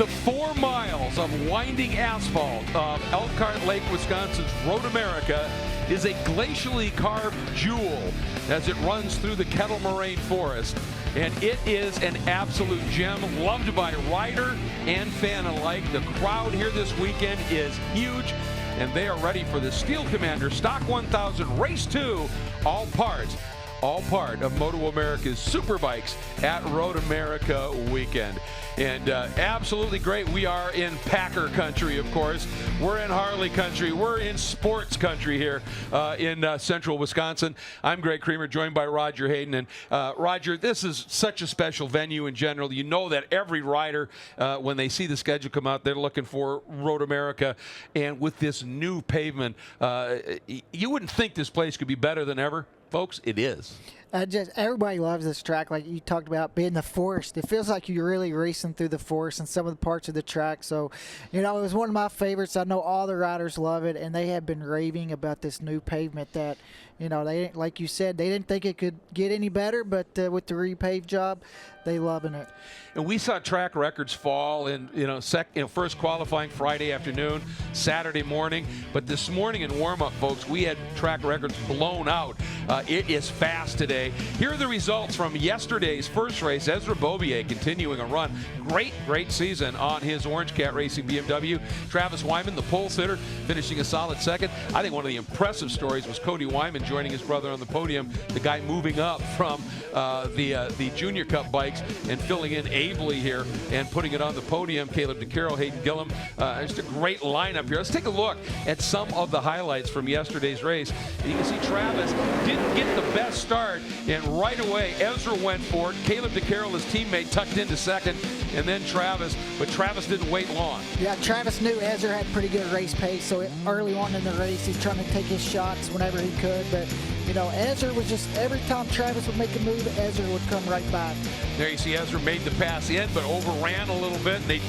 The 4 miles of winding asphalt of Elkhart Lake, Wisconsin's MotoAmerica is a glacially carved jewel as it runs through the Kettle Moraine Forest. And it is an absolute gem, loved by rider and fan alike. The crowd here this weekend is huge, and they are ready for the Steel Commander Stock 1000 Race 2, all part of MotoAmerica's Superbikes at Road America weekend. And absolutely great. We are in Packer country, of course. We're in Harley country. We're in sports country here in central Wisconsin. I'm Greg Creamer, joined by Roger Hayden. And Roger, this is such a special venue in general. You know that every rider, when they see the schedule come out, they're looking for Road America. And with this new pavement, you wouldn't think this place could be better than ever. Folks, it is. Just everybody loves this track. Like you talked about being the forest, it feels like you're really racing through the forest in some of the parts of the track. So, you know, it was one of my favorites. I know all the riders love it, and they have been raving about this new pavement that, you know, they, like you said, they didn't think it could get any better, but with the repave job, they loving it. And we saw track records fall in, first qualifying Friday afternoon, Saturday morning. But this morning in warm-up, folks, we had track records blown out. It is fast today. Here are the results from yesterday's first race. Ezra Bobier continuing a run. Great season on his Orange Cat Racing BMW. Travis Wyman, the pole sitter, finishing a solid second. I think one of the impressive stories was Cody Wyman joining his brother on the podium, the guy moving up from the Junior Cup bikes and filling in ably here and putting it on the podium. Caleb DeCarroll, Hayden Gillum, just a great lineup here. Let's take a look at some of the highlights from yesterday's race. You can see Travis didn't get the best start, and right away Ezra went for it. Caleb DeCarroll, his teammate, tucked into second, and then Travis, but Travis didn't wait long. Yeah, Travis knew Ezra had pretty good race pace, so early on in the race he's trying to take his shots whenever he could, but you know, Ezra was just, every time Travis would make a move, Ezra would come right back. There you see Ezra made the pass in, but overran a little bit. They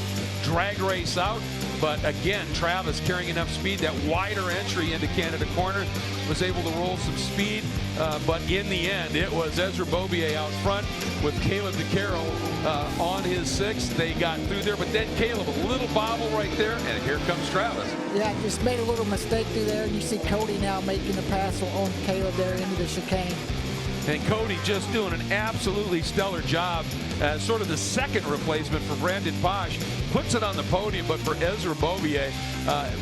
drag race out. But again, Travis carrying enough speed, that wider entry into Canada Corner, was able to roll some speed. But in the end, it was Ezra Bobier out front with Caleb DeCarroll on his sixth. They got through there, but then Caleb, a little bobble right there, and here comes Travis. Yeah, just made a little mistake through there, and you see Cody now making the pass on Caleb there into the chicane. And Cody just doing an absolutely stellar job as sort of the second replacement for Brandon Bosch. Puts it on the podium, but for Ezra Bobier,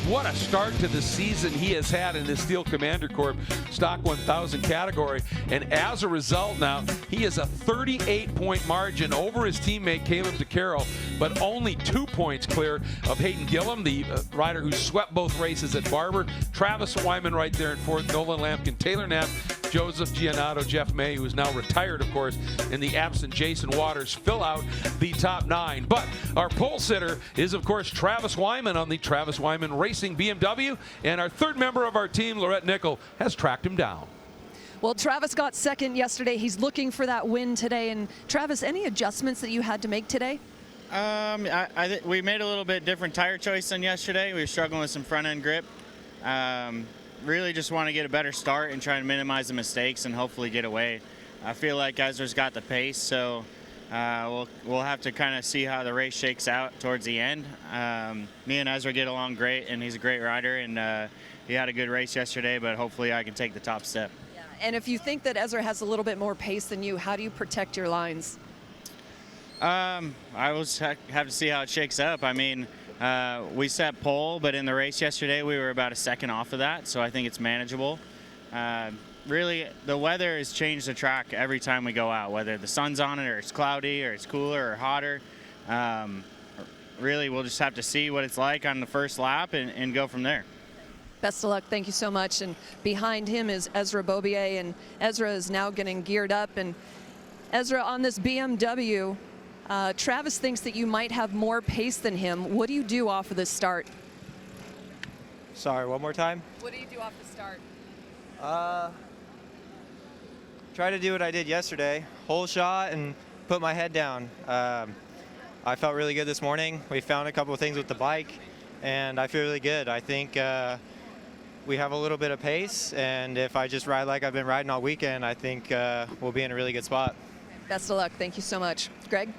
what a start to the season he has had in this Steel Commander Corp Stock 1000 category. And as a result now, he has a 38-point margin over his teammate Caleb DeCarroll, but only 2 points clear of Hayden Gillum, the rider who swept both races at Barber. Travis Wyman right there in fourth, Nolan Lampkin, Taylor Knapp, Joseph Giannato, Jeff May, who is now retired, of course, and the absent Jason Waters fill out the top 9. But our pole sitter is, of course, Travis Wyman on the Travis Wyman Racing BMW, and our third member of our team, Lorette Nickel, has tracked him down. Well, Travis got second yesterday. He's looking for that win today. And Travis, any adjustments that you had to make today? I think we made a little bit different tire choice than yesterday. We were struggling with some front end grip. Really just want to get a better start and try to minimize the mistakes and hopefully get away. I feel like Ezra's got the pace, so we'll have to kind of see how the race shakes out towards the end. Me and Ezra get along great, and he's a great rider, and he had a good race yesterday, but hopefully I can take the top step. Yeah. And if you think that Ezra has a little bit more pace than you, how do you protect your lines? I will have to see how it shakes up. I mean, we set pole, but in the race yesterday we were about a second off of that, so I think it's manageable. Really, the weather has changed the track every time we go out, whether the sun's on it or it's cloudy or it's cooler or hotter. Really, we'll just have to see what it's like on the first lap and go from there. Best of luck. Thank you so much. And behind him is Ezra Bobier, and Ezra is now getting geared up. And Ezra, on this BMW, Travis thinks that you might have more pace than him. What do you do off of this start? Sorry, one more time? What do you do off the start? Try to do what I did yesterday. Whole shot and put my head down. I felt really good this morning. We found a couple of things with the bike, and I feel really good. I think we have a little bit of pace, and if I just ride like I've been riding all weekend, I think we'll be in a really good spot. Best of luck. Thank you so much. Greg?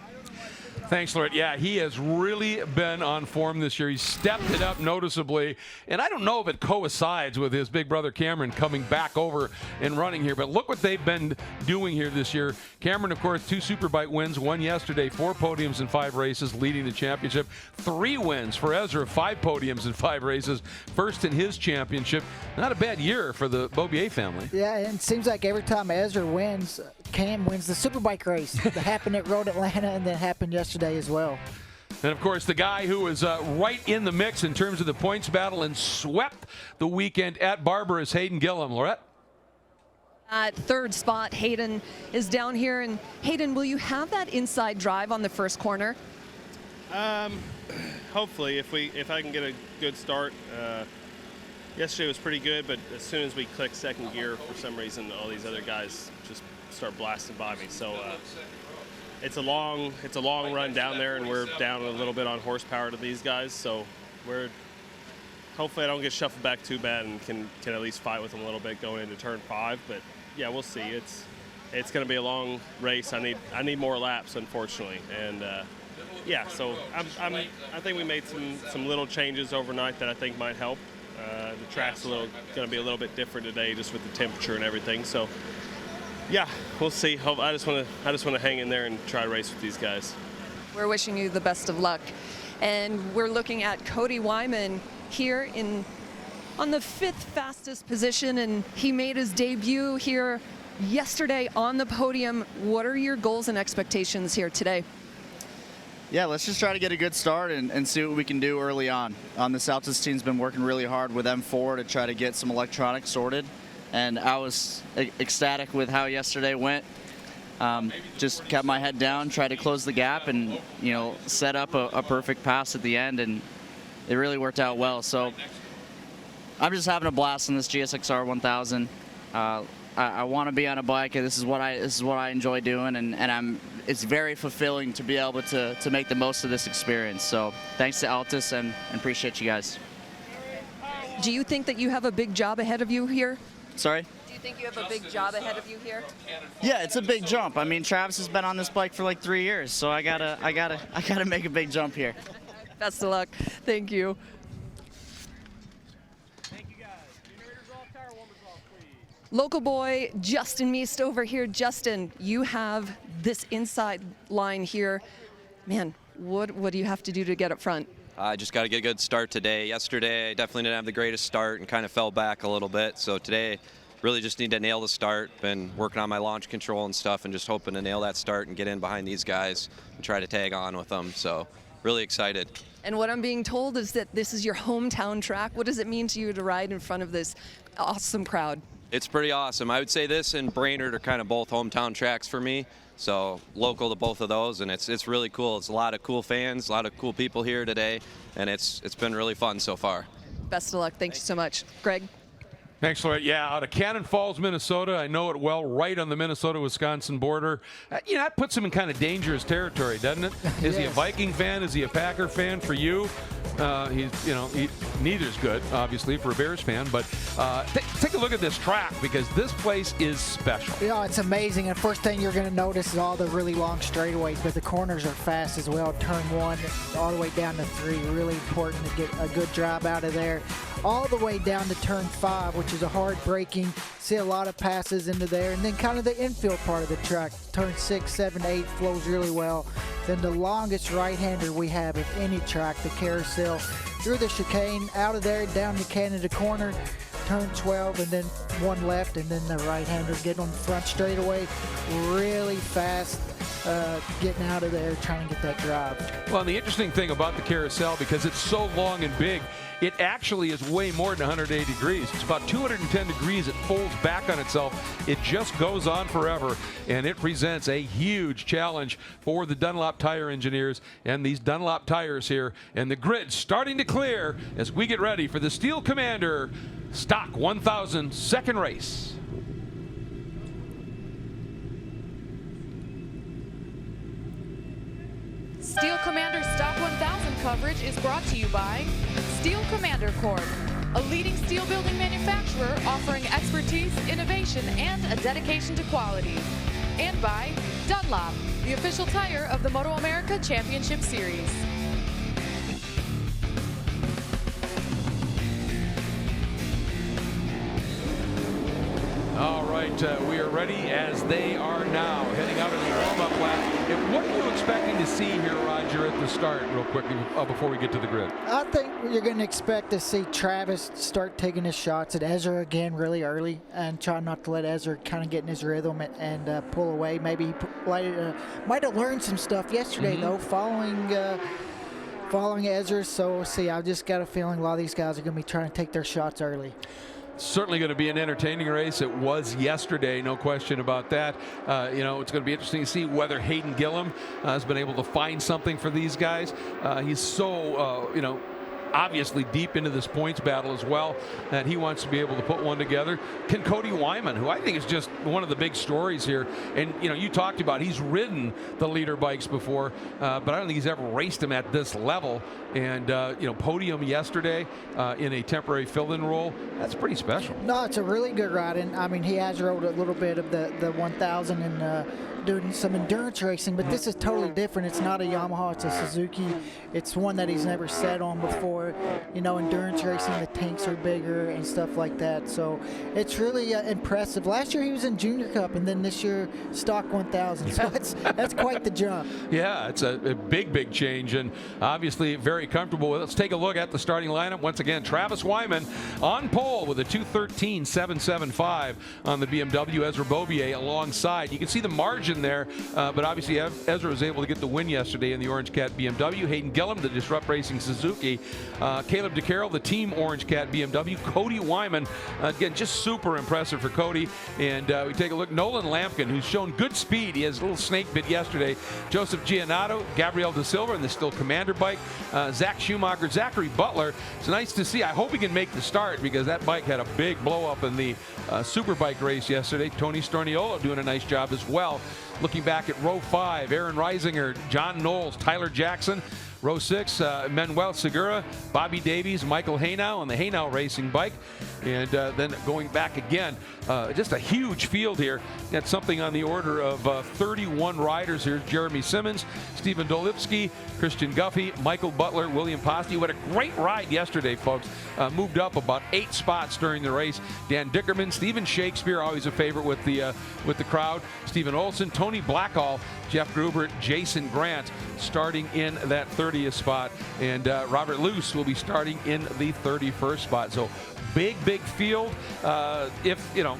Thanks, Lord. Yeah, he has really been on form this year. He's stepped it up noticeably. And I don't know if it coincides with his big brother Cameron coming back over and running here, but look what they've been doing here this year. Cameron, of course, 2 Superbike wins, 1 yesterday, 4 podiums in 5 races, leading the championship. 3 wins for Ezra, 5 podiums in 5 races, first in his championship. Not a bad year for the Bobier family. Yeah, and it seems like every time Ezra wins, Cam wins the Superbike race. That happened at Road Atlanta and then happened yesterday as well. And, of course, the guy who was right in the mix in terms of the points battle and swept the weekend at Barber is Hayden Gillum. Lorette? At 3rd spot, Hayden is down here. And Hayden, will you have that inside drive on the first corner? Hopefully, if I can get a good start. Yesterday was pretty good, but as soon as we click second gear, for some reason, all these other guys just start blasting by me. So it's a long run down there, and we're down a little bit on horsepower to these guys. So hopefully I don't get shuffled back too bad and can at least fight with them a little bit going into turn 5. But yeah, we'll see. It's going to be a long race. I need more laps, unfortunately, and yeah. So I think we made some little changes overnight that I think might help. The track's going to be a little bit different today, just with the temperature and everything. So, yeah, we'll see. I just want to hang in there and try to race with these guys. We're wishing you the best of luck, and we're looking at Cody Wyman here on the 5th fastest position, and he made his debut here yesterday on the podium. What are your goals and expectations here today? Yeah, let's just try to get a good start and see what we can do early on. The Saltis team's been working really hard with M4 to try to get some electronics sorted, and I was ecstatic with how yesterday went. Just kept my head down, tried to close the gap, and set up a perfect pass at the end, and it really worked out well. So I'm just having a blast on this GSXR 1000. I want to be on a bike, and this is what I enjoy doing, and it's very fulfilling to be able to make the most of this experience. So thanks to Altus, and appreciate you guys. Do you think that you have a big job ahead of you here? Sorry? Do you think you have a big job ahead of you here? Yeah, it's a big jump. I mean, Travis has been on this bike for like 3 years, so I gotta make a big jump here. Best of luck. Thank you. Local boy Justin Meest over here. Justin, you have this inside line here. Man, what do you have to do to get up front? I just got to get a good start today. Yesterday, I definitely didn't have the greatest start and kind of fell back a little bit. So today, really just need to nail the start. Been working on my launch control and stuff and just hoping to nail that start and get in behind these guys and try to tag on with them. So really excited. And what I'm being told is that this is your hometown track. What does it mean to you to ride in front of this awesome crowd? It's pretty awesome. I would say this and Brainerd are kind of both hometown tracks for me. So local to both of those, and it's really cool. It's a lot of cool fans, a lot of cool people here today, and it's been really fun so far. Best of luck. Thank you so much. Greg? Thanks, Lorette. Yeah, out of Cannon Falls, Minnesota. I know it well, right on the Minnesota-Wisconsin border. That puts him in kind of dangerous territory, doesn't it? Is he a Viking fan? Is he a Packer fan? For you, neither's good, obviously, for a Bears fan. But take a look at this track, because this place is special. It's amazing. And first thing you're going to notice is all the really long straightaways, but the corners are fast as well. Turn 1 all the way down to 3. Really important to get a good drive out of there. All the way down to turn 5, which is a hard braking. See a lot of passes into there. And then kind of the infield part of the track. Turn 6, 7, 8 flows really well. Then the longest right-hander we have of any track, the carousel. Through the chicane, out of there, down to Canada Corner. Turn 12, and then 1 left, and then the right-hander get on the front straightaway. Really fast getting out of there, trying to get that drive. Well, and the interesting thing about the carousel, because it's so long and big, it actually is way more than 180 degrees. It's about 210 degrees. It folds back on itself. It just goes on forever, and it presents a huge challenge for the Dunlop tire engineers and these Dunlop tires here. And the grid's starting to clear as we get ready for the Steel Commander Stock 1000 second race. Steel Commander Stock 1000 coverage is brought to you by Steel Commander Corp, a leading steel building manufacturer offering expertise, innovation, and a dedication to quality. And by Dunlop, the official tire of the MotoAmerica Championship Series. All right, we are ready as they are now heading out in the warm-up lap. And what are you expecting to see here, Roger, at the start, real quickly, before we get to the grid? I think you're going to expect to see Travis start taking his shots at Ezra again really early and try not to let Ezra kind of get in his rhythm and pull away. Maybe he might have learned some stuff yesterday, though, following Ezra. So we'll see. I've just got a feeling a lot of these guys are going to be trying to take their shots early. Certainly going to be an entertaining race. It was yesterday, no question about that. You know, it's going to be interesting to see whether Hayden Gillum has been able to find something for these guys. He's so, you know, obviously deep into this points battle as well, that he wants to be able to put one together. Can Cody Wyman, who I think is just one of the big stories here, and you know, you talked about he's ridden the leader bikes before, but I don't think he's ever raced them at this level. And you know, podium yesterday in a temporary fill-in role, that's pretty special. No, it's a really good ride, and I mean, he has rode a little bit of the 1000 and doing some endurance racing, but this is totally different. It's not a Yamaha, it's a Suzuki. It's one that he's never sat on before. You know, endurance racing, the tanks are bigger and stuff like that, so it's really impressive. Last year he was in Junior Cup, and then this year stock 1000, so that's quite the jump. Yeah, it's a big change, and obviously very comfortable with it. Let's take a look at the starting lineup. Once again, Travis Wyman on pole with a 2:13.775 on the BMW. Ezra Beaubier alongside. You can see the margin there, but obviously Ezra was able to get the win yesterday in the Orange Cat BMW. Hayden Gillum, the Disrupt Racing Suzuki. Caleb DeCarroll, the Team Orange Cat BMW. Cody Wyman, again, just super impressive for Cody. And we take a look, Nolan Lampkin, who's shown good speed. He has a little snake bit yesterday. Joseph Giannato, Gabriel Da Silva in the Still Commander bike. Zach Schumacher, Zachary Butler. It's nice to see. I hope he can make the start, because that bike had a big blow up in the Superbike race yesterday. Tony Storniolo doing a nice job as well. Looking back at row 5, Aaron Reisinger, John Knowles, Tyler Jackson. Row 6, Manuel Segura, Bobby Davies, Michael Haynow on the Haynow Racing bike. And then going back again, just a huge field here. Got something on the order of 31 riders here. Jeremy Simmons, Stephen Dolipsky, Christian Guffey, Michael Butler, William Posty, who had a great ride yesterday, folks. Moved up about 8 spots during the race. Dan Dickerman, Stephen Shakespeare, always a favorite with the crowd. Stephen Olson, Tony Blackall, Jeff Gruber, Jason Grant starting in that 30th spot, and Robert Luce will be starting in the 31st spot. So big field. If you know,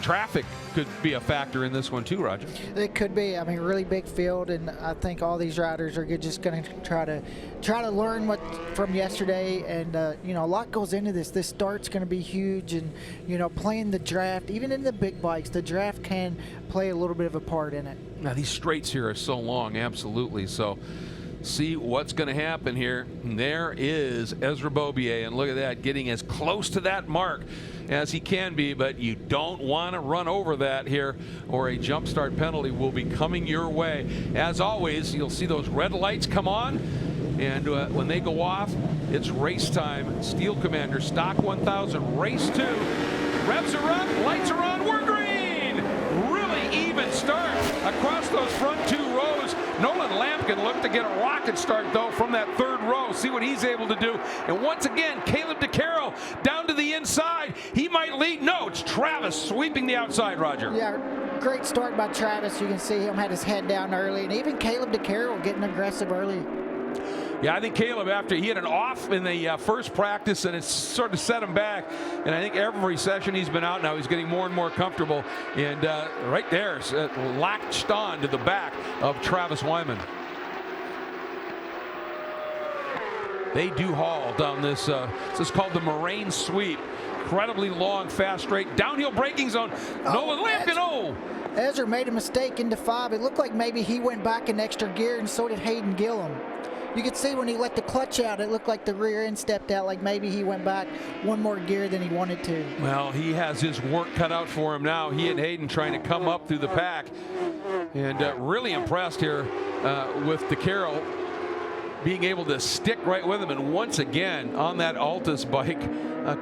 traffic could be a factor in this one too, Roger. It could be. I mean, really big field, and I think all these riders are just going to try to learn what from yesterday. And you know, a lot goes into this. This start's going to be huge, and you know, playing the draft, even in the big bikes, the draft can play a little bit of a part in it. Now these straights here are so long, absolutely. So see what's going to happen here. And there is Ezra Beaubier, and look at that, getting as close to that mark as he can be, but you don't want to run over that here, or a jump start penalty will be coming your way. As always, you'll see those red lights come on, and when they go off, it's race time. Steel Commander, stock 1000, race 2. Revs are up, lights are on, we're green! Really even start across those front 2 rows. Nolan Lampkin looked to get a rocket start, though, from that 3rd row. See what he's able to do. And once again, Caleb DeCarroll down to the inside. He might lead. No, it's Travis sweeping the outside, Roger. Yeah, great start by Travis. You can see him had his head down early, and even Caleb DeCarroll getting aggressive early. Yeah, I think Caleb, after he had an off in the first practice, and it's sort of set him back. And I think every session he's been out now, he's getting more and more comfortable. And right there, latched on to the back of Travis Wyman. They do haul down this. This is called the Moraine Sweep. Incredibly long, fast straight, downhill braking zone. Nolan Lampkin, oh! Ezra made a mistake into 5. It looked like maybe he went back in extra gear, and so did Hayden Gillum. You could see when he let the clutch out, it looked like the rear end stepped out, like maybe he went back one more gear than he wanted to. Well, he has his work cut out for him now. He and Hayden trying to come up through the pack. And really impressed here with DeCarroll being able to stick right with him. And once again, on that Altus bike,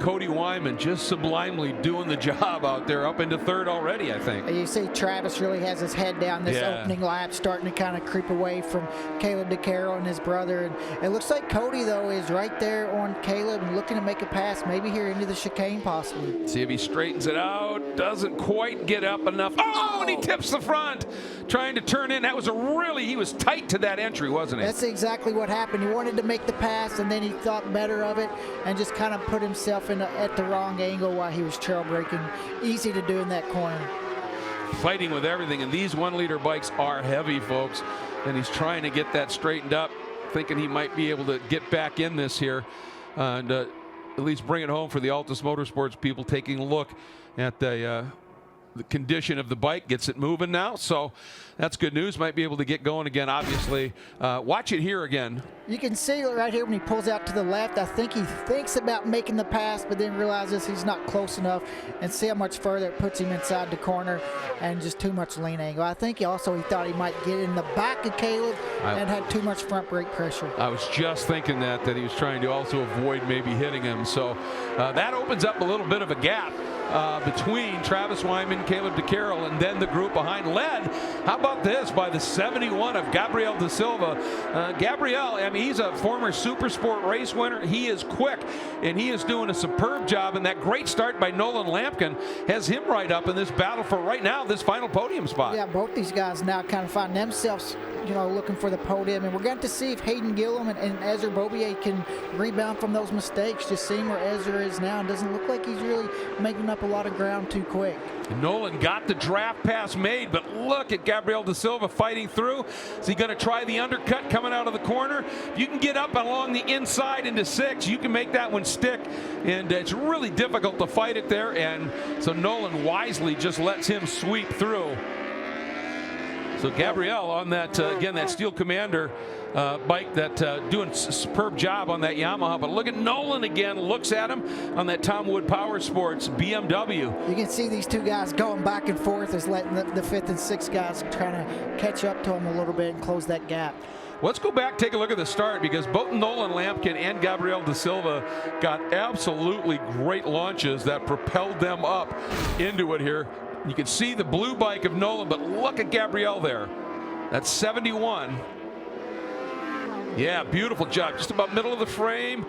Cody Wyman just sublimely doing the job out there, up into third already, I think. You see Travis really has his head down this opening lap, starting to kind of creep away from Caleb DeCaro and his brother. And it looks like Cody, though, is right there on Caleb and looking to make a pass, maybe here into the chicane possibly. See if he straightens it out. Doesn't quite get up enough. Oh, and he tips the front, trying to turn in. That was he was tight to that entry, wasn't he? That's exactly what happened. He wanted to make the pass, and then he thought better of it and just kind of put himself at the wrong angle while he was trail braking. Easy to do in that corner. Fighting with everything, and these 1 liter bikes are heavy, folks, and he's trying to get that straightened up, thinking he might be able to get back in this here and at least bring it home for the Altus Motorsports people, taking a look at the condition of the bike. Gets it moving now, so that's good news. Might be able to get going again, obviously. Watch it here again. You can see right here when he pulls out to the left, I think he thinks about making the pass, but then realizes he's not close enough, and see how much further it puts him inside the corner and just too much lean angle. I think he thought he might get in the back of Caleb and had too much front brake pressure. I was just thinking that he was trying to also avoid maybe hitting him. So that opens up a little bit of a gap between Travis Wyman, Caleb DeCaro, and then the group behind, led, how about this, by the 71 of Gabriel Da Silva. Gabriel, I mean, he's a former Supersport race winner. He is quick, and he is doing a superb job, and that great start by Nolan Lampkin has him right up in this battle for right now, this final podium spot. Yeah, both these guys now kind of find themselves, looking for the podium, and we're going to see if Hayden Gillum and Ezra Beaubier can rebound from those mistakes. Just seeing where Ezra is now, it doesn't look like he's really making up a lot of ground too quick. And Nolan got the draft pass made, but look at Gabriel Da Silva fighting through. Is he going to try the undercut coming out of the corner? If you can get up along the inside into 6, you can make that one stick, and it's really difficult to fight it there, and so Nolan wisely just lets him sweep through. So Gabriel on that, again, that Steel Commander bike, that doing a superb job on that Yamaha. But look at Nolan again, looks at him on that Tom Wood Power Sports BMW. You can see these two guys going back and forth as letting the 5th and 6th guys trying to catch up to him a little bit and close that gap. Let's go back, take a look at the start, because both Nolan Lampkin and Gabriel Da Silva got absolutely great launches that propelled them up into it here. You can see the blue bike of Nolan, but look at Gabriel there. That's 71. Yeah, beautiful job. Just about middle of the frame.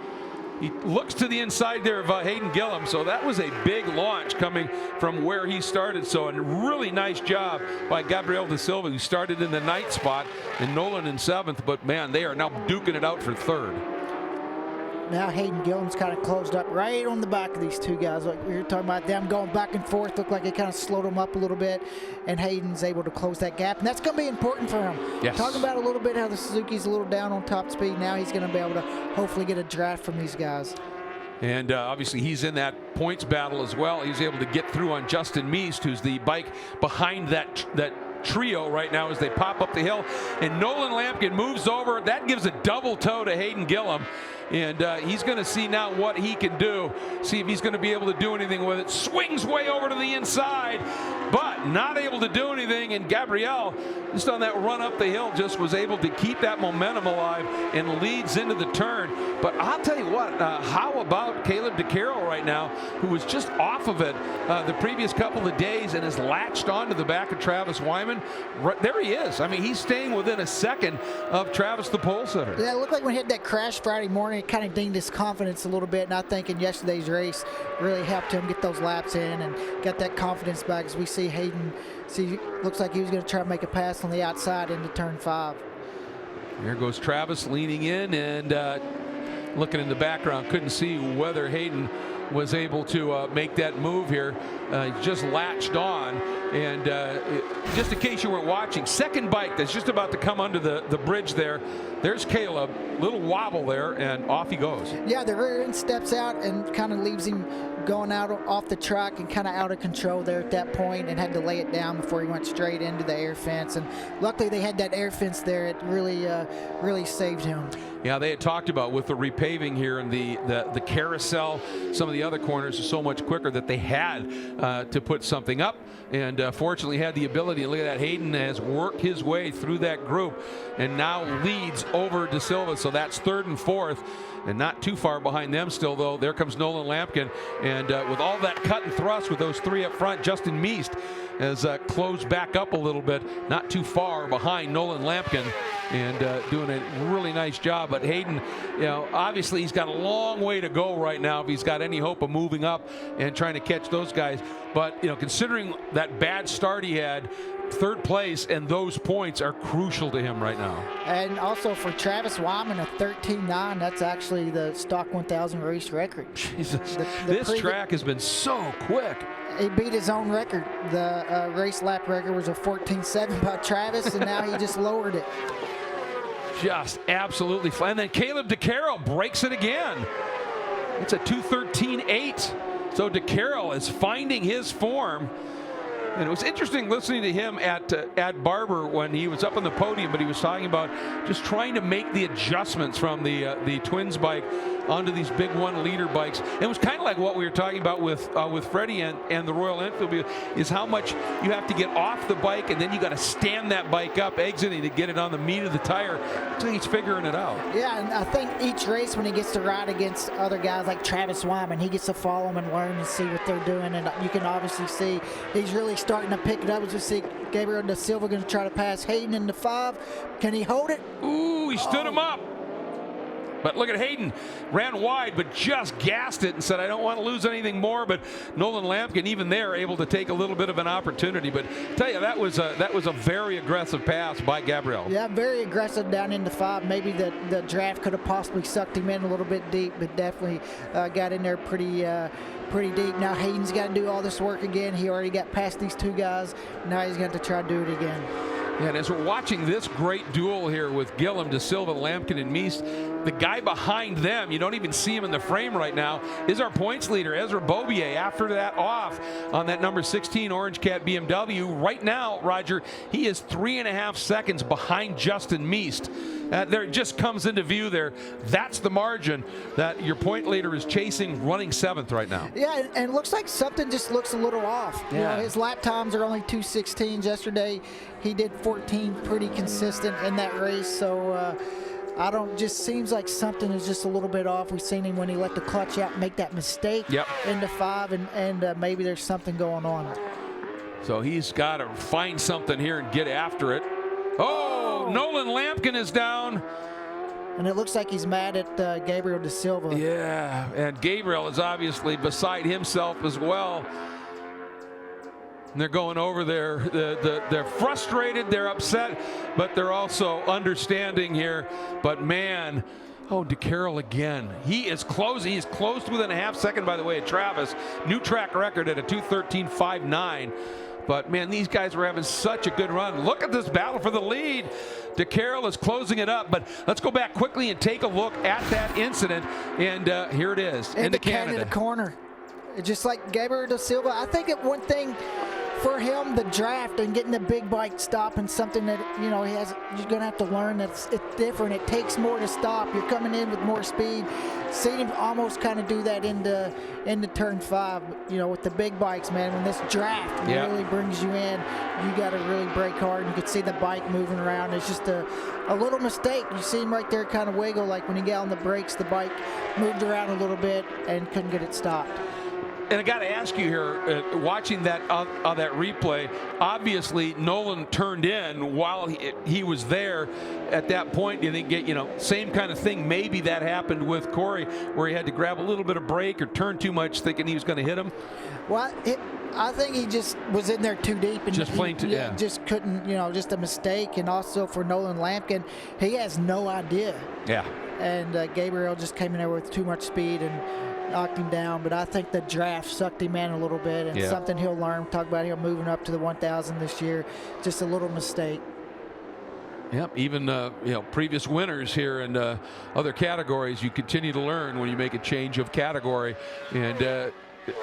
He looks to the inside there of Hayden Gillum, so that was a big launch coming from where he started. So a really nice job by Gabriel Da Silva, who started in the 9th spot, and Nolan in 7th. But man, they are now duking it out for 3rd. Now Hayden Gillum's kind of closed up right on the back of these two guys. Like we were talking about them going back and forth, looked like it kind of slowed them up a little bit, and Hayden's able to close that gap, and that's going to be important for him. Yes. Talking about a little bit how the Suzuki's a little down on top speed. Now he's going to be able to hopefully get a draft from these guys. And obviously he's in that points battle as well. He's able to get through on Justin Meest, who's the bike behind that trio right now as they pop up the hill. And Nolan Lampkin moves over. That gives a double toe to Hayden Gillum. And he's going to see now what he can do. See if he's going to be able to do anything with it. Swings way over to the inside, but not able to do anything. And Gabriel, just on that run up the hill, just was able to keep that momentum alive and leads into the turn. But I'll tell you what, how about Caleb DeCaro right now, who was just off of it the previous couple of days and has latched onto the back of Travis Wyman. There he is. I mean, he's staying within a second of Travis the pole sitter. Yeah, it looked like when he had that crash Friday morning, it kind of dinged his confidence a little bit, and I think in yesterday's race really helped him get those laps in and got that confidence back. As we see Hayden, looks like he was going to try to make a pass on the outside into turn 5. There goes Travis leaning in and looking in the background. Couldn't see whether Hayden was able to make that move here. Just latched on, and just in case you weren't watching, second bike that's just about to come under the bridge there. There's Caleb, little wobble there, and off he goes. Yeah, the rear end steps out and kind of leaves him going out off the track and kind of out of control there at that point, and had to lay it down before he went straight into the air fence. And luckily they had that air fence there. It really saved him. Yeah, they had talked about with the repaving here and the carousel, some of the other corners are so much quicker that they had to put something up, and fortunately had the ability. Look at that, Hayden has worked his way through that group and now leads over Da Silva, so that's 3rd and 4th. and not too far behind them still, though. There comes Nolan Lampkin, and with all that cut and thrust with those three up front, Justin Meest has closed back up a little bit, not too far behind Nolan Lampkin, and doing a really nice job. But Hayden, you know, obviously he's got a long way to go right now if he's got any hope of moving up and trying to catch those guys. But, you know, considering that bad start he had, third place and those points are crucial to him right now. And also for Travis Wyman, a 13.9, that's actually the stock 1000 race record. Jesus, this track has been so quick. He beat his own record. The race lap record was a 14.7 by Travis, and now he just lowered it. Just absolutely flat. And then Caleb DeCarroll breaks it again. It's a 2:13.8. So DeCarroll is finding his form. And it was interesting listening to him at Barber when he was up on the podium, but he was talking about just trying to make the adjustments from the Twins bike onto these big 1-liter bikes. And it was kind of like what we were talking about with Freddie and the Royal Enfield, is how much you have to get off the bike, and then you got to stand that bike up exiting to get it on the meat of the tire. So he's figuring it out. Yeah, and I think each race when he gets to ride against other guys like Travis Wyman, he gets to follow them and learn and see what they're doing. And you can obviously see he's really starting to pick it up. As you see Gabriel Da Silva going to try to pass Hayden in the 5. Can he hold it? Ooh, he stood him up. But look at Hayden, ran wide, but just gassed it and said, I don't want to lose anything more. But Nolan Lampkin, even there, able to take a little bit of an opportunity. But I tell you, that was a very aggressive pass by Gabriel. Yeah, very aggressive down into 5. Maybe the draft could have possibly sucked him in a little bit deep, but definitely got in there pretty deep. Now Hayden's got to do all this work again. He already got past these 2 guys. Now he's got to try to do it again. Yeah, and as we're watching this great duel here with Gillum, Da Silva, Lampkin, and Meest, the guy behind them, you don't even see him in the frame right now, is our points leader, Ezra Bobier. After that off on that number 16 Orange Cat BMW. Right now, Roger, he is 3.5 seconds behind Justin Meest. There it just comes into view there. That's the margin that your point leader is chasing, running 7th right now. Yeah, and it looks like something just looks a little off. Yeah. You know, his lap times are only 2:16. Yesterday, he did 14, pretty consistent in that race. So just seems like something is just a little bit off. We've seen him when he let the clutch out make that mistake into 5, and maybe there's something going on. So he's got to find something here and get after it. Oh, Nolan Lampkin is down. And it looks like he's mad at Gabriel Da Silva. Yeah, and Gabriel is obviously beside himself as well. And they're going over there. They're frustrated, they're upset, but they're also understanding here. But man, oh, DeCarroll again. He is closing. He's closed within a half second, by the way, at Travis. New track record at a 2:13.59. But man, these guys were having such a good run. Look at this battle for the lead. DeCarroll is closing it up, but let's go back quickly and take a look at that incident. And here it is into Canada. Corner. Just like Gabriel Da Silva, I think one thing for him, the draft and getting the big bike stopping, something that, you know, you're going to have to learn that it's different. It takes more to stop. You're coming in with more speed. Seen him almost kind of do that into turn 5, you know, with the big bikes, man. When this draft really brings you in, you got to really brake hard. You could see the bike moving around. It's just a little mistake. You see him right there kind of wiggle, like when he got on the brakes, the bike moved around a little bit and couldn't get it stopped. And I got to ask you here, watching that that replay, obviously Nolan turned in while he was there at that point. Do you think, you know, same kind of thing, maybe that happened with Corey, where he had to grab a little bit of brake or turn too much thinking he was going to hit him? Well, I think he just was in there too deep. And just plain just couldn't, you know, just a mistake. And also for Nolan Lampkin, he has no idea. Yeah. And Gabriel just came in there with too much speed and knocked him down. But I think the draft sucked him in a little bit, and something he'll learn. Talk about him moving up to the 1,000 this year. Just a little mistake. Yep, even you know, previous winners here in other categories, you continue to learn when you make a change of category. And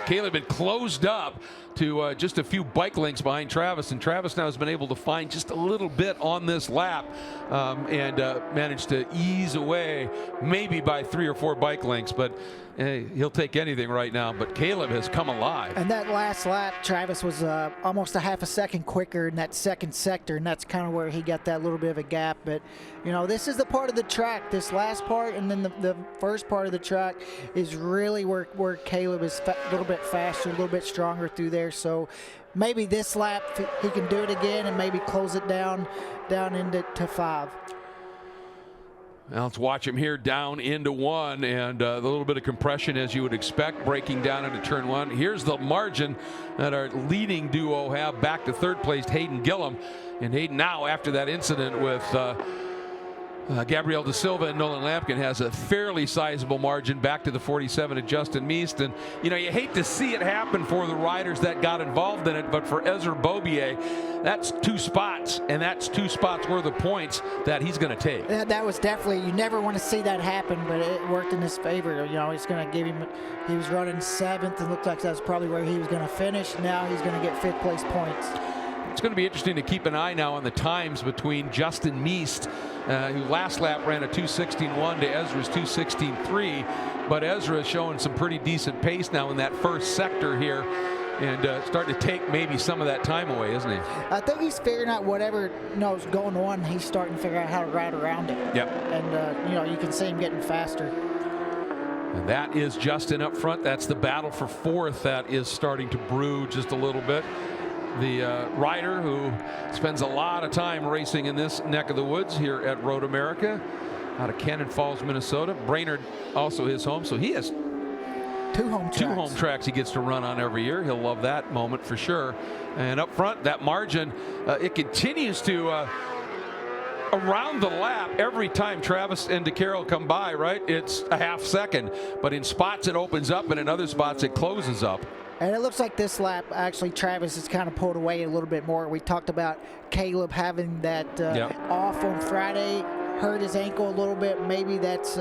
Caleb had closed up to just a few bike lengths behind Travis, and Travis now has been able to find just a little bit on this lap and managed to ease away maybe by 3 or 4 bike lengths, but he'll take anything right now. But Caleb has come alive. And that last lap, Travis was almost a half a second quicker in that second sector, and that's kind of where he got that little bit of a gap. But, you know, this is the part of the track, this last part, and then the first part of the track is really where Caleb is a little bit faster, a little bit stronger through there. So maybe this lap he can do it again and maybe close it down into 5. Now let's watch him here down into 1, and a little bit of compression as you would expect, breaking down into turn 1. Here's the margin that our leading duo have back to third place, Hayden Gillum. And Hayden now, after that incident with Gabriel Da Silva and Nolan Lampkin, has a fairly sizable margin back to the 47 of Justin Meast. And, you know, you hate to see it happen for the riders that got involved in it, but for Ezra Bobier, that's 2 spots, and that's 2 spots worth of points that he's going to take. That was definitely, you never want to see that happen, but it worked in his favor. You know, it's going to give him, he was running 7th, and looked like that's probably where he was going to finish. Now he's going to get 5th place points. It's going to be interesting to keep an eye now on the times between Justin Meast, who last lap ran a 2:16.1 to Ezra's 2:16.3, but Ezra is showing some pretty decent pace now in that first sector here, and starting to take maybe some of that time away, isn't he? I think he's figuring out whatever is going on. He's starting to figure out how to ride around it. Yep. And you know, you can see him getting faster. And that is Justin up front. That's the battle for 4th that is starting to brew just a little bit. The rider who spends a lot of time racing in this neck of the woods here at Road America out of Cannon Falls, Minnesota. Brainerd also his home, so he has 2 home tracks he gets to run on every year. He'll love that moment for sure. And up front, that margin, it continues to around the lap every time Travis and DeCarroll come by, right? It's a half second, but in spots it opens up, and in other spots it closes up. And it looks like this lap, actually, Travis has kind of pulled away a little bit more. We talked about Caleb having that off on Friday, hurt his ankle a little bit. Maybe that's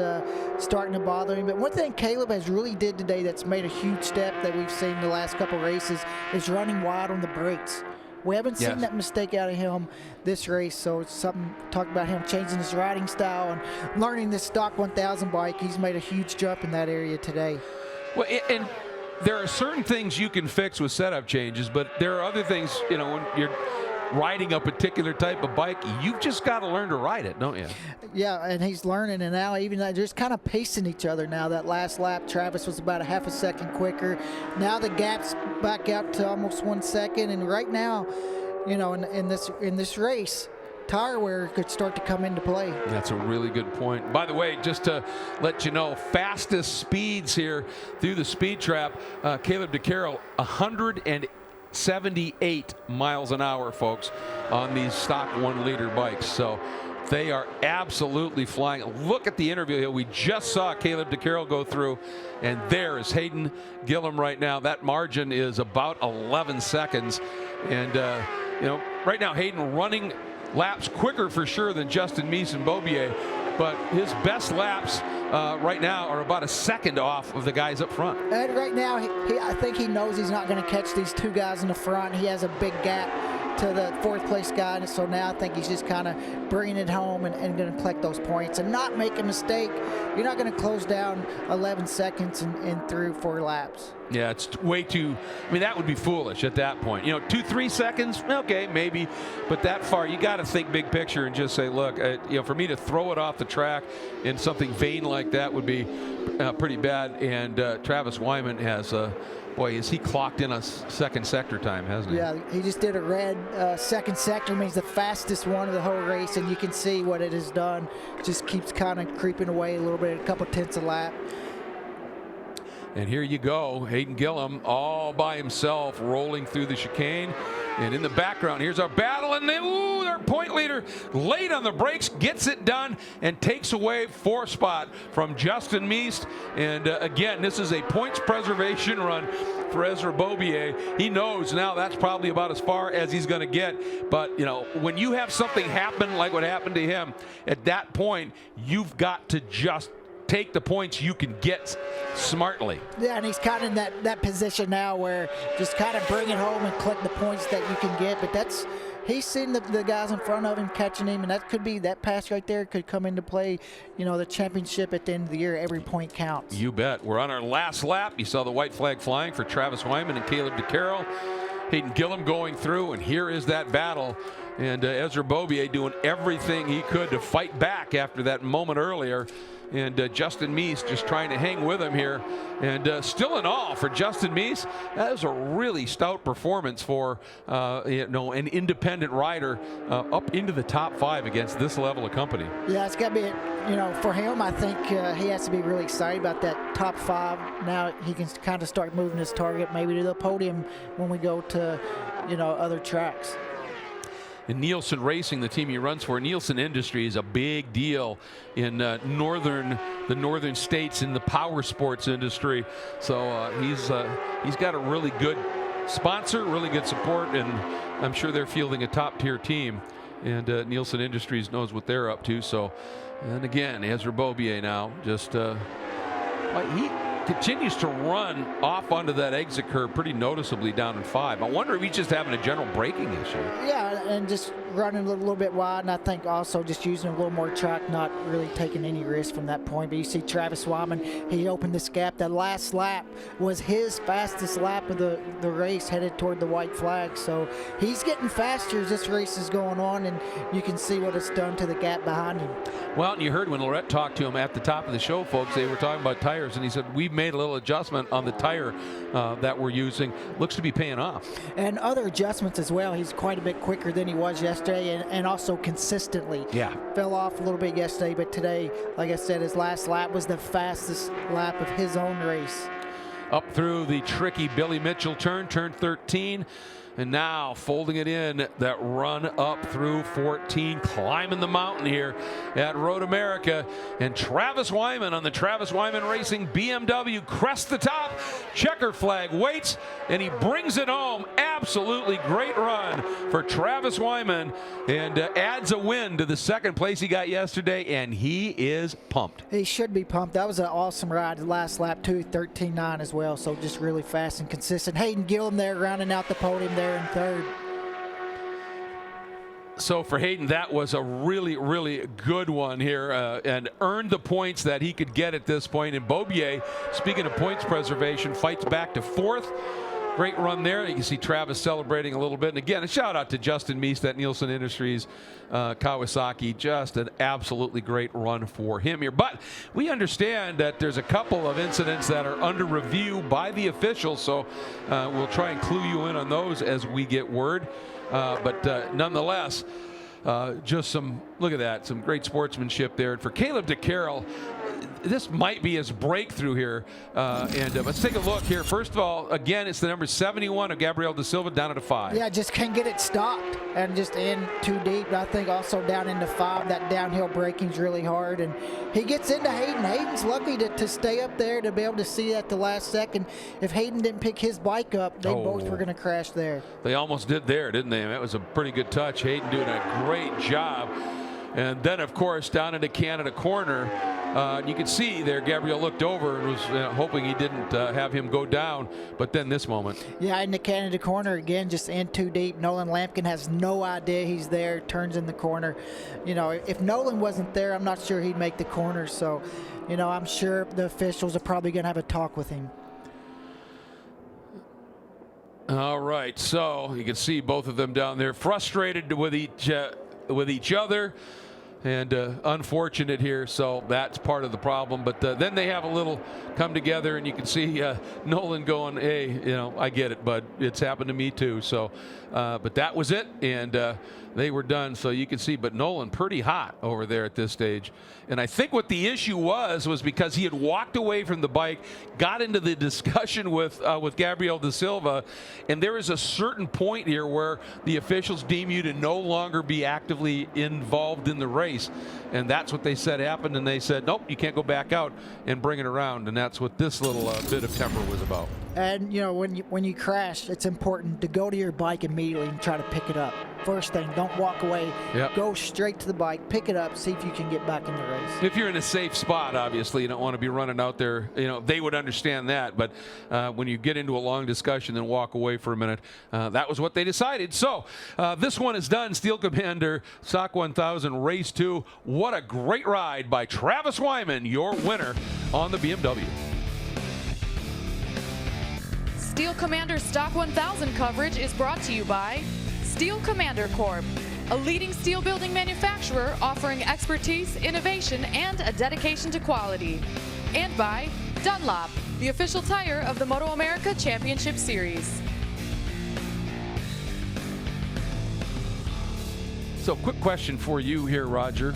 starting to bother him. But one thing Caleb has really did today that's made a huge step that we've seen the last couple races is running wide on the brakes. We haven't seen that mistake out of him this race, so it's something, talk about him changing his riding style and learning this stock 1000 bike. He's made a huge jump in that area today. Well, and there are certain things you can fix with setup changes, but there are other things, you know, when you're riding a particular type of bike, you've just got to learn to ride it, don't you? Yeah, and he's learning, and now even they're just kind of pacing each other now. That last lap, Travis was about a half a second quicker. Now the gap's back out to almost 1 second, and right now, you know, in this race, tire wear could start to come into play. That's a really good point. By the way, just to let you know, fastest speeds here through the speed trap, Caleb DeCarroll, 178 miles an hour, folks, on these stock 1-liter bikes. So they are absolutely flying. Look at the interview here. We just saw Caleb DeCarroll go through, and there is Hayden Gillum right now. That margin is about 11 seconds. And, you know, right now Hayden running laps quicker for sure than Justin Meast and Bobier, but his best laps right now are about a second off of the guys up front. And right now, I think he knows he's not going to catch these 2 guys in the front. He has a big gap to the 4th place guy, and so now I think he's just kind of bringing it home and going to collect those points and not make a mistake. You're not going to close down 11 seconds and through 4 laps. Yeah, it's way too, I mean, that would be foolish at that point. You know, 2-3 seconds, okay, maybe, but that far, you got to think big picture and just say, look, you know, for me to throw it off the track in something vain like that would be pretty bad. And Travis Wyman has, boy, has he clocked in a second sector time, hasn't he? Yeah, he just did a red second sector, means the fastest one of the whole race, and you can see what it has done. Just keeps kind of creeping away a little bit, a couple tenths a lap. And here you go, Hayden Gillum all by himself rolling through the chicane. And in the background, here's our battle, and their point leader late on the brakes, gets it done, and takes away 4th spot from Justin Meast. And again, this is a points preservation run for Ezra Bobier. He knows now that's probably about as far as he's going to get. But, you know, when you have something happen like what happened to him, at that point, you've got to just take the points you can get smartly. Yeah, and he's kind of in that position now where just kind of bring it home and collect the points that you can get. But he's seen the guys in front of him catching him, and that pass right there could come into play, the championship at the end of the year. Every point counts. You bet. We're on our last lap. You saw the white flag flying for Travis Wyman and Caleb DeCarroll. Hayden Gillum going through, and here is that battle. And Ezra Beaubier doing everything he could to fight back after that moment earlier. And Justin Meese just trying to hang with him here. And still in all for Justin Meese, that was a really stout performance for an independent rider up into the top 5 against this level of company. Yeah, it's got to be, for him, I think he has to be really excited about that top 5. Now he can kind of start moving his target maybe to the podium when we go to, other tracks. And Nielsen Racing, the team he runs for, Nielsen Industries, is a big deal in the northern states in the power sports industry. So he's got a really good sponsor, really good support, and I'm sure they're fielding a top-tier team. And Nielsen Industries knows what they're up to. So, and again, Ezra Beaubier now just he continues to run off onto that exit curve pretty noticeably down in 5. I wonder if he's just having a general braking issue. Yeah, and just running a little bit wide, and I think also just using a little more track, not really taking any risk from that point. But you see Travis Wyman, he opened this gap. That last lap was his fastest lap of the race headed toward the white flag. So he's getting faster as this race is going on, and you can see what it's done to the gap behind him. Well, and you heard when Lorette talked to him at the top of the show, folks, they were talking about tires, and he said, we've made a little adjustment on the tire that we're using. Looks to be paying off. And other adjustments as well. He's quite a bit quicker than he was yesterday, and also consistently. Yeah. Fell off a little bit yesterday, but today, like I said, his last lap was the fastest lap of his own race. Up through the tricky Billy Mitchell turn 13. And now folding it in, that run up through 14, climbing the mountain here at Road America. And Travis Wyman on the Travis Wyman Racing BMW crests the top. Checker flag waits, and he brings it home. Absolutely great run for Travis Wyman, and adds a win to the second place he got yesterday, and he is pumped. He should be pumped. That was an awesome ride. The last lap, too, 13.9 as well, so just really fast and consistent. Hayden Gillum there rounding out the podium there in third. So for Hayden, that was a really, really good one here, and earned the points that he could get at this point. And Beaubier, speaking of points preservation, fights back to 4th. Great run there. You can see Travis celebrating a little bit. And again, a shout out to Justin Meese, that Nielsen Industries Kawasaki. Just an absolutely great run for him here. But we understand that there's a couple of incidents that are under review by the officials, so we'll try and clue you in on those as we get word. But nonetheless, just look at that, some great sportsmanship there. And for Caleb DeCarroll, this might be his breakthrough here. And let's take a look here. First of all, again, it's the number 71 of Gabriel Da Silva down at a 5. Yeah, just can't get it stopped and just in too deep. I think also down into 5, that downhill braking's really hard. And he gets into Hayden. Hayden's lucky to stay up there to be able to see at the last second. If Hayden didn't pick his bike up, they both were going to crash there. They almost did there, didn't they? That was a pretty good touch. Hayden doing a great job. And then, of course, down into Canada corner, you can see there Gabriel looked over and was hoping he didn't have him go down. But then this moment. Yeah, in the Canada corner, again, just in too deep. Nolan Lampkin has no idea he's there, turns in the corner. If Nolan wasn't there, I'm not sure he'd make the corner. So, I'm sure the officials are probably going to have a talk with him. All right, so you can see both of them down there frustrated with each other. And unfortunate here, so that's part of the problem. But then they have a little come together, and you can see Nolan going, hey, I get it, but it's happened to me too. So, but that was it, and they were done. So you can see, but Nolan pretty hot over there at this stage. And I think what the issue was because he had walked away from the bike, got into the discussion with Gabriel Da Silva, and there is a certain point here where the officials deem you to no longer be actively involved in the race. And that's what they said happened, and they said, nope, you can't go back out and bring it around. And that's what this little bit of temper was about. And you know, when you crash, it's important to go to your bike immediately and try to pick it up. First thing, don't walk away. Yep. Go straight to the bike, pick it up, see if you can get back in the race. If you're in a safe spot, obviously, you don't want to be running out there. You know, they would understand that. But when you get into a long discussion, then walk away for a minute. That was what they decided. So this one is done. Steel Commander Stock 1000 Race 2. What a great ride by Travis Wyman, your winner on the BMW. Steel Commander Stock 1000 coverage is brought to you by Steel Commander Corp, a leading steel building manufacturer offering expertise, innovation, and a dedication to quality. And by Dunlop, the official tire of the MotoAmerica Championship Series. So quick question for you here, Roger.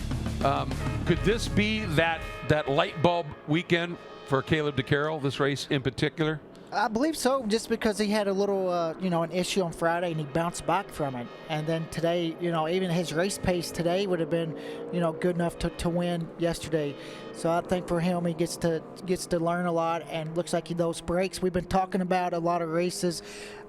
Could this be that light bulb weekend for Caleb DeCarroll, this race in particular? I believe so, just because he had a little, you know, an issue on Friday and he bounced back from it. And then today, you know, even his race pace today would have been, you know, good enough to win yesterday. So I think for him, he gets to learn a lot, and looks like those brakes. We've been talking about a lot of races,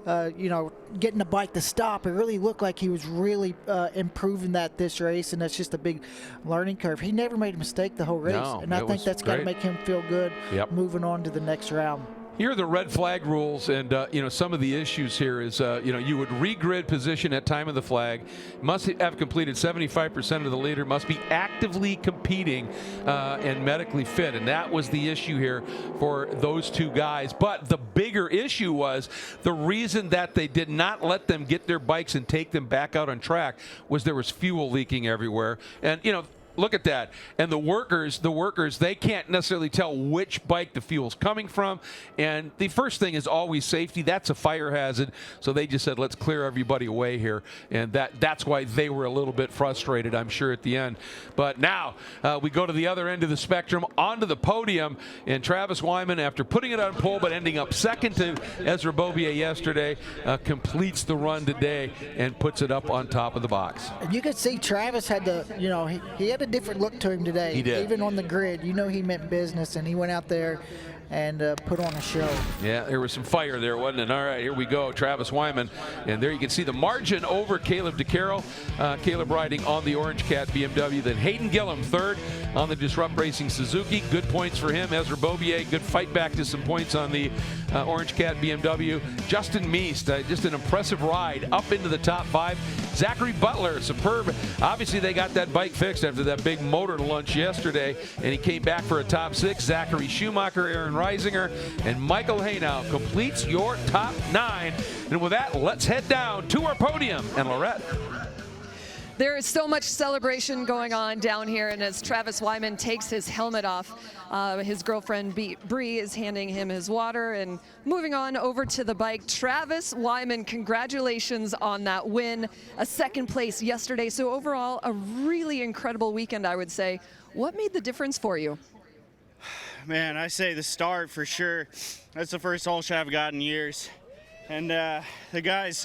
you know, getting the bike to stop. It really looked like he was really improving that this race, and that's just a big learning curve. He never made a mistake the whole race, No, and I think that's got to make him feel good moving on to the next round. Here are the red flag rules, and you know, some of the issues here is you know, you would regrid position at time of the flag, must have completed 75% of the leader, must be actively competing and medically fit, and that was the issue here for those two guys. But the bigger issue was the reason that they did not let them get their bikes and take them back out on track was there was fuel leaking everywhere. And you know, look at that. And the workers, they can't necessarily tell which bike the fuel's coming from. And the first thing is always safety. That's a fire hazard. So they just said, let's clear everybody away here. And that's why they were a little bit frustrated, I'm sure, at the end. But now we go to the other end of the spectrum, onto the podium. And Travis Wyman, after putting it on pole but ending up second to Ezra Beaubier yesterday, completes the run today and puts it up on top of the box. And you could see Travis had to, you know, he had a different look to him today. He did. Even on the grid, you know, he meant business, and he went out there and put on a show. Yeah, there was some fire there, wasn't it? All right, here we go. Travis Wyman. And there you can see the margin over Caleb DeCarroll. Caleb riding on the Orange Cat BMW. Then Hayden Gillum third on the Disrupt Racing Suzuki. Good points for him. Ezra Beaubier, good fight back to some points on the Orange Cat BMW. Justin Meest, just an impressive ride up into the top five. Zachary Butler, superb. Obviously, they got that bike fixed after that big motor lunch yesterday, and he came back for a top six. Zachary Schumacher, Aaron Reisinger, and Michael Haynow completes your top nine. And with that, let's head down to our podium. And Lorette. There is so much celebration going on down here, and as Travis Wyman takes his helmet off, his girlfriend Bree is handing him his water. And moving on over to the bike, Travis Wyman, congratulations on that win, a second place yesterday. So overall, a really incredible weekend, I would say. What made the difference for you? Man, I say the start for sure. That's the first whole shot I've got in years. And the guys,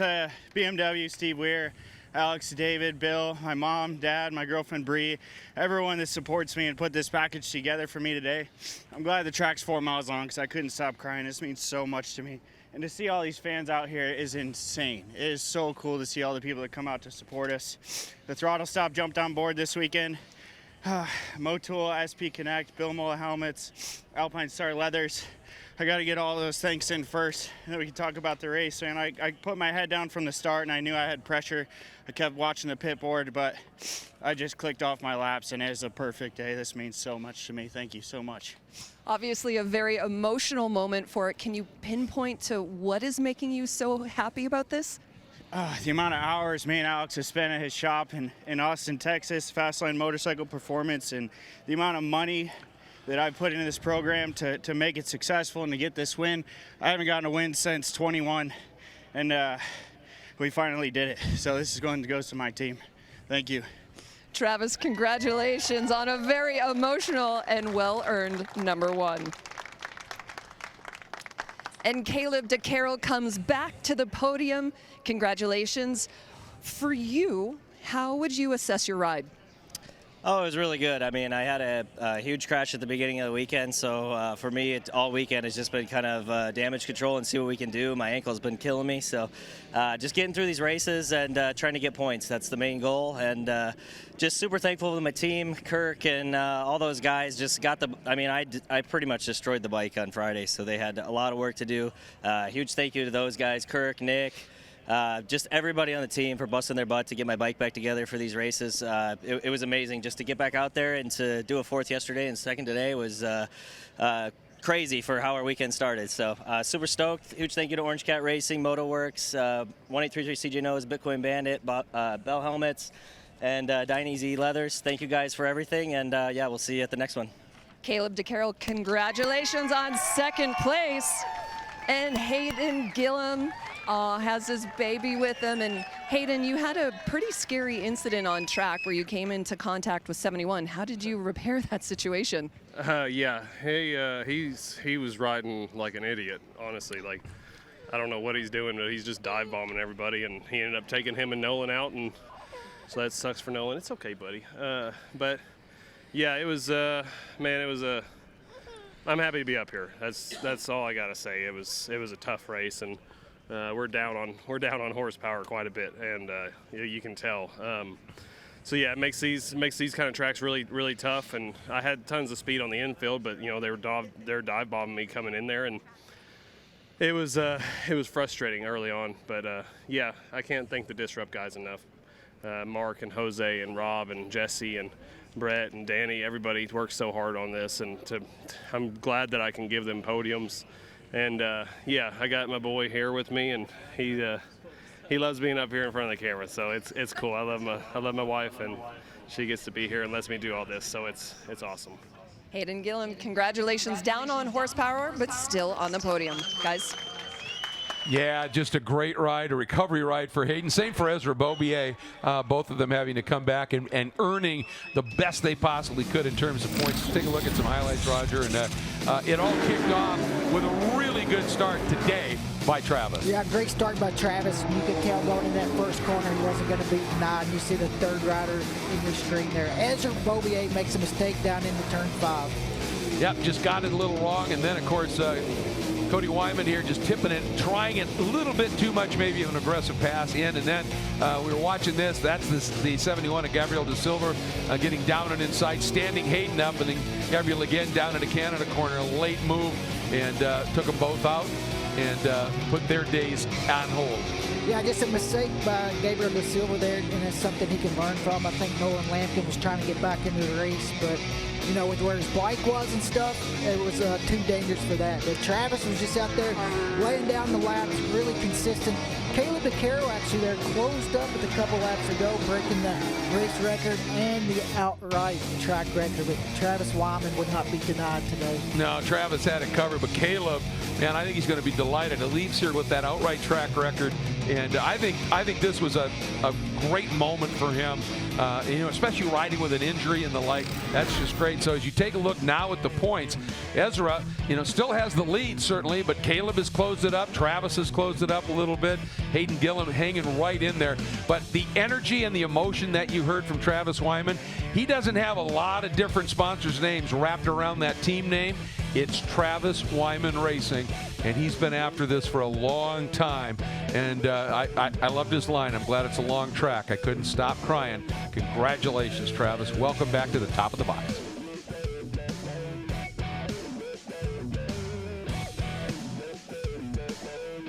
BMW, Steve Weir, Alex, David, Bill, my mom, dad, my girlfriend Bree, everyone that supports me and put this package together for me today. I'm glad the track's 4 miles long because I couldn't stop crying. This means so much to me. And to see all these fans out here is insane. It is so cool to see all the people that come out to support us. The Throttle Stop jumped on board this weekend. Motul, SP Connect, Bill Mola helmets, Alpine Star leathers. I got to get all those thanks in first, and then we can talk about the race. And I put my head down from the start, and I knew I had pressure. I kept watching the pit board, but I just clicked off my laps, and it is a perfect day. This means so much to me. Thank you so much. Obviously a very emotional moment for it. Can you pinpoint to what is making you so happy about this? The amount of hours me and Alex have spent at his shop in Austin, Texas, Fastline Motorcycle Performance, and the amount of money that I've put into this program to make it successful and to get this win. I haven't gotten a win since 21, and we finally did it. So this is going to go to my team. Thank you. Travis, congratulations on a very emotional and well-earned #1. And Caleb DeCarroll comes back to the podium. Congratulations. For you, how would you assess your ride? Oh, it was really good. I mean, I had a huge crash at the beginning of the weekend, so for me, all weekend has just been kind of damage control and see what we can do. My ankle's been killing me, so just getting through these races and trying to get points. That's the main goal, and just super thankful to my team, Kirk, and all those guys. Just got the. I mean, I pretty much destroyed the bike on Friday, so they had a lot of work to do. Huge thank you to those guys, Kirk, Nick. Just everybody on the team for busting their butt to get my bike back together for these races. It was amazing just to get back out there and to do a fourth yesterday and second today was crazy for how our weekend started. So super stoked. Huge thank you to Orange Cat Racing, MotoWorks, 1833 CJ Noah's, Bitcoin Bandit, Bell Helmets, and Dine Easy Leathers. Thank you guys for everything, and yeah, we'll see you at the next one. Caleb DeCarroll, congratulations on second place. And Hayden Gillum has his baby with him. And Hayden, you had a pretty scary incident on track where you came into contact with 71. How did you repair that situation? Yeah, he was riding like an idiot, honestly. Like, I don't know what he's doing, but he's just dive bombing everybody, and he ended up taking him and Nolan out, and so that sucks for Nolan. It's okay, buddy. But yeah, it was man, it was a. I'm happy to be up here. That's all I gotta say. It was a tough race, and we're down on horsepower quite a bit, and you can tell. So yeah, it makes these kind of tracks really tough. And I had tons of speed on the infield, but you know they were dive bombing me coming in there, and it was frustrating early on. But yeah, I can't thank the Disrupt guys enough. Mark and Jose and Rob and Jesse and Brett and Danny, everybody worked so hard on this, and I'm glad that I can give them podiums. And yeah, I got my boy here with me, and he loves being up here in front of the camera, so it's cool. I love my wife, and she gets to be here and lets me do all this, so it's awesome. Hayden Gillum, congratulations, down on horsepower, but still on the podium, guys. Yeah, just a great ride, a recovery ride for Hayden. Same for Ezra Bobier, both of them having to come back and earning the best they possibly could in terms of points. Let's take a look at some highlights, Roger. And it all kicked off with a really good start today by Travis. Yeah, great start by Travis. You could tell going in that first corner he wasn't going to be denied. You see the third rider in your screen there. Ezra Bobier makes a mistake down into turn 5. Yep, just got it a little wrong. And then, of course, Cody Wyman here just tipping it, trying it a little bit too much, maybe an aggressive pass in. And then we were watching this. That's the 71 of Gabriel De Silva getting down and inside, standing Hayden up, and then Gabriel again down in the Canada corner. A late move, and took them both out and put their days on hold. Yeah, just a mistake by Gabriel De Silva there, and it's something he can learn from. I think Nolan Lampkin was trying to get back into the race, but you know, with where his bike was and stuff, it was too dangerous for that. But Travis was just out there laying down the laps, really consistent. Caleb DeCarroll actually there closed up with a couple laps ago, breaking the race record and the outright track record. But Travis Wyman would not be denied today. No, Travis had it covered, but Caleb, man, I think he's going to be delighted. He leaves here with that outright track record, and I think this was a great moment for him. You know, especially riding with an injury and the like. That's just great. So as you take a look now at the points, Ezra, you know, still has the lead certainly, but Caleb has closed it up. Travis has closed it up a little bit. Hayden Gillum hanging right in there. But the energy and the emotion that you heard from Travis Wyman, he doesn't have a lot of different sponsors' names wrapped around that team name. It's Travis Wyman Racing, and he's been after this for a long time. And I loved his line. I'm glad it's a long track. I couldn't stop crying. Congratulations, Travis. Welcome back to the top of the box.